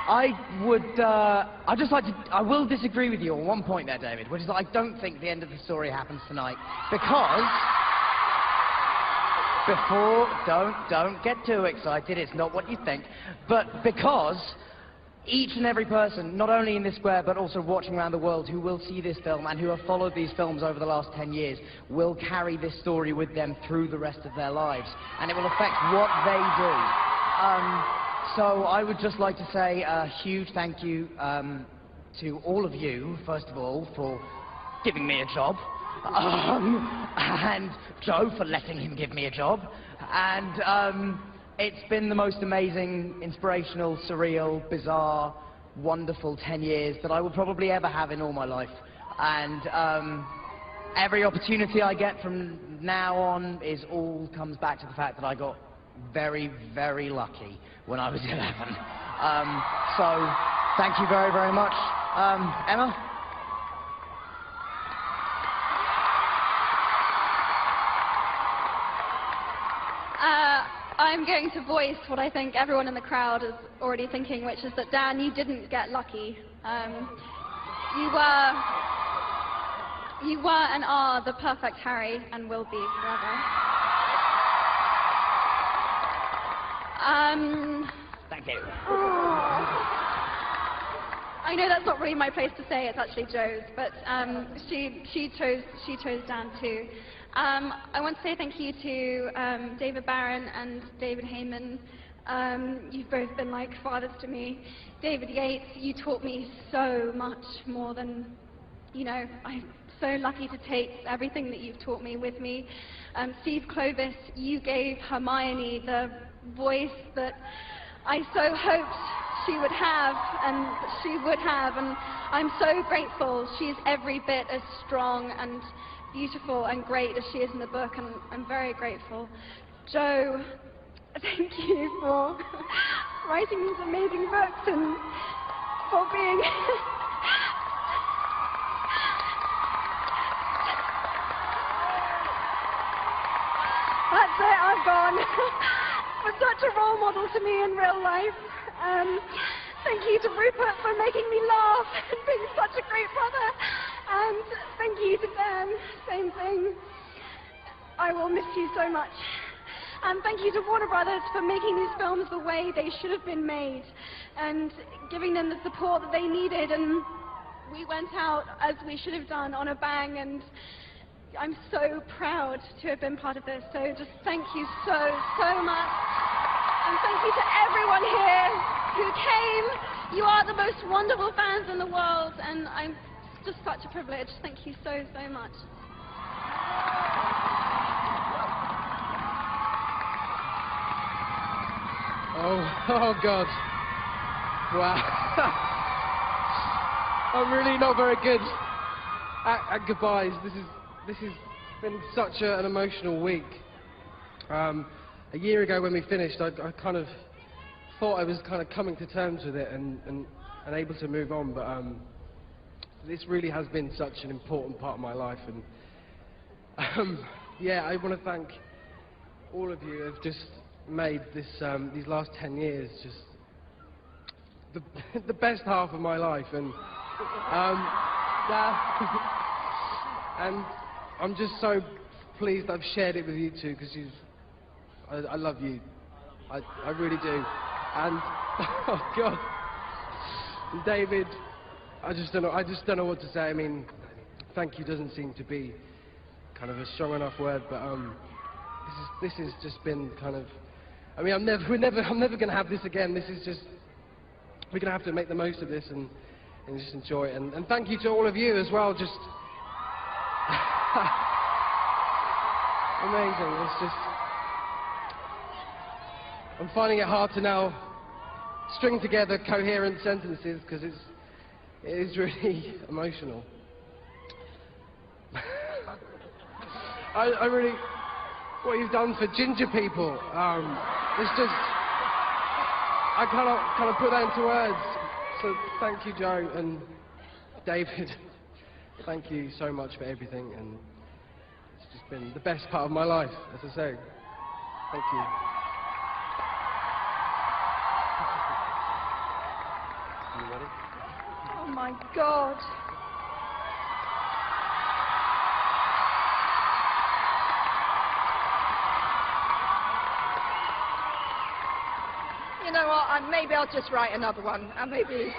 I'd just like to, I will disagree with you on one point there, David, which is that I don't think the end of the story happens tonight, because, don't get too excited, it's not what you think, but because each and every person, not only in this square, but also watching around the world, who will see this film and who have followed these films over the last 10 years, will carry this story with them through the rest of their lives, and it will affect what they do. So I would just like to say a huge thank you to all of you, first of all, for giving me a job, and Joe for letting him give me a job, and it's been the most amazing, inspirational, surreal, bizarre, wonderful 10 years that I will probably ever have in all my life, and every opportunity I get from now on all comes back to the fact that I got very, very lucky when I was 11. So, thank you very, very much. Emma? I'm going to voice what I think everyone in the crowd is already thinking, which is that, Dan, you didn't get lucky. You were and are the perfect Harry, and will be forever. Thank you. I know that's not really my place to say, it's actually Joe's, but she chose Dan too. I want to say thank you to David Barron and David Heyman. You've both been like fathers to me. David Yates, you taught me so much more than, you know, I'm so lucky to take everything that you've taught me with me. Steve Clovis, you gave Hermione the voice that I so hoped she would have, and she would have, and I'm so grateful. She's every bit as strong and beautiful and great as she is in the book, and I'm very grateful. Joe, thank you for writing these amazing books and for being that's it, I've gone. For such a role model to me in real life. Thank you to Rupert for making me laugh and being such a great brother. And thank you to Dan, same thing. I will miss you so much. And thank you to Warner Brothers for making these films the way they should have been made and giving them the support that they needed. And we went out, as we should have done, on a bang, and I'm so proud to have been part of this. So just thank you so, so much. And thank you to everyone here who came. You are the most wonderful fans in the world, and I'm just such a privilege. Thank you so, so much. Oh God. Wow. I'm really not very good at goodbyes. This has been such an emotional week. A year ago when we finished, I kind of thought I was kind of coming to terms with it and able to move on, but this really has been such an important part of my life, and yeah, I want to thank all of you who have just made this these last 10 years just the best half of my life, and and I'm just so pleased I've shared it with you two, because I love you. I really do. And oh God, and David, I just don't know what to say. I mean, thank you doesn't seem to be kind of a strong enough word, but this has just been kind of. I mean, I'm never going to have this again. This is just, we're going to have to make the most of this and just enjoy it. And thank you to all of you as well. Just amazing. It's just, I'm finding it hard to now string together coherent sentences, because it is really emotional. I really, what you've done for ginger people, it's just, I cannot put that into words. So thank you, Joe, and David. Thank you so much for everything, and it's just been the best part of my life, as I say. Thank you. You ready? Oh my God. You know what? Maybe I'll just write another one. And maybe.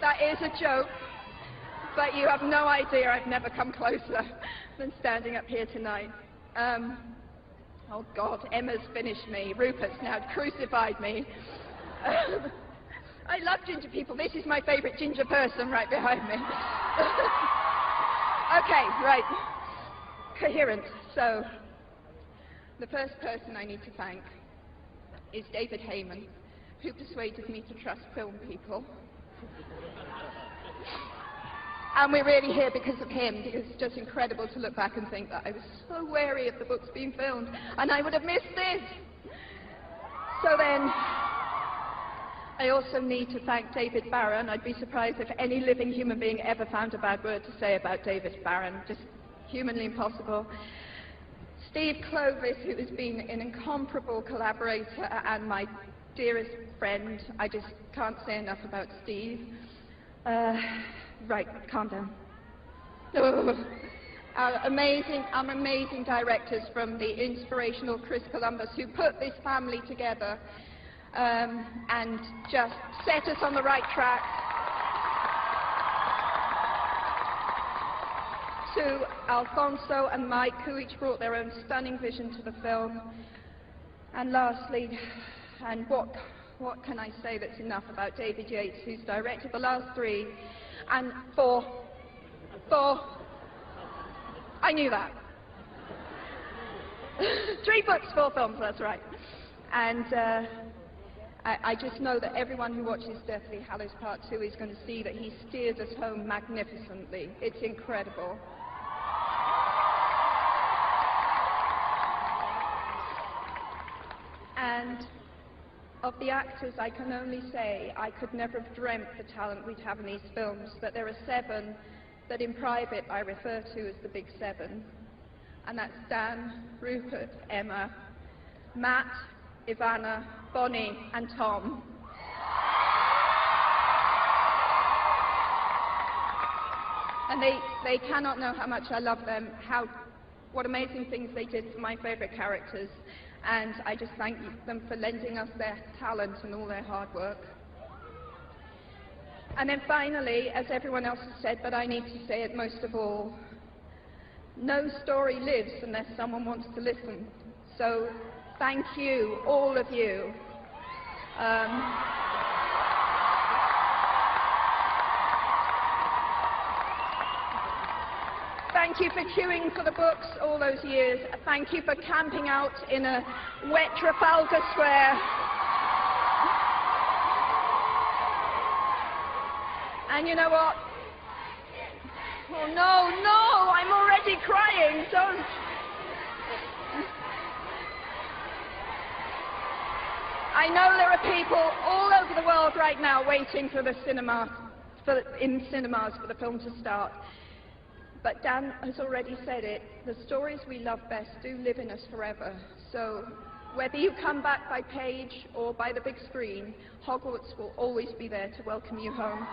That is a joke, but you have no idea I've never come closer than standing up here tonight. Oh God, Emma's finished me. Rupert's now crucified me. I love ginger people. This is my favourite ginger person right behind me. Okay, right. Coherent. So, the first person I need to thank is David Heyman, who persuaded me to trust film people. And we're really here because of him, because it's just incredible to look back and think that I was so wary of the books being filmed, and I would have missed this. So then, I also need to thank David Barron. I'd be surprised if any living human being ever found a bad word to say about David Barron, just humanly impossible. Steve Clovis, who has been an incomparable collaborator and my dearest friend. I just can't say enough about Steve. Right, calm down. Our amazing directors from the inspirational Chris Columbus, who put this family together and just set us on the right track. To Alfonso and Mike, who each brought their own stunning vision to the film. And lastly, and what can I say that's enough about David Yates, who's directed the last three, and four, I knew that. 3 books, 4 films, that's right. And I just know that everyone who watches Deathly Hallows Part 2 is going to see that he steers us home magnificently. It's incredible. And of the actors, I can only say I could never have dreamt the talent we'd have in these films, but there are 7 that in private I refer to as the Big 7. And that's Dan, Rupert, Emma, Matt, Ivana, Bonnie, and Tom. And they cannot know how much I love them, what amazing things they did for my favourite characters. And I just thank them for lending us their talent and all their hard work. And then finally, as everyone else has said, but I need to say it most of all, no story lives unless someone wants to listen. So thank you, all of you. Thank you for queuing for the books all those years. Thank you for camping out in a wet Trafalgar Square. And you know what? Oh no, I'm already crying, don't. I know there are people all over the world right now waiting for the in cinemas for the film to start. But Dan has already said it, the stories we love best do live in us forever. So whether you come back by page or by the big screen, Hogwarts will always be there to welcome you home.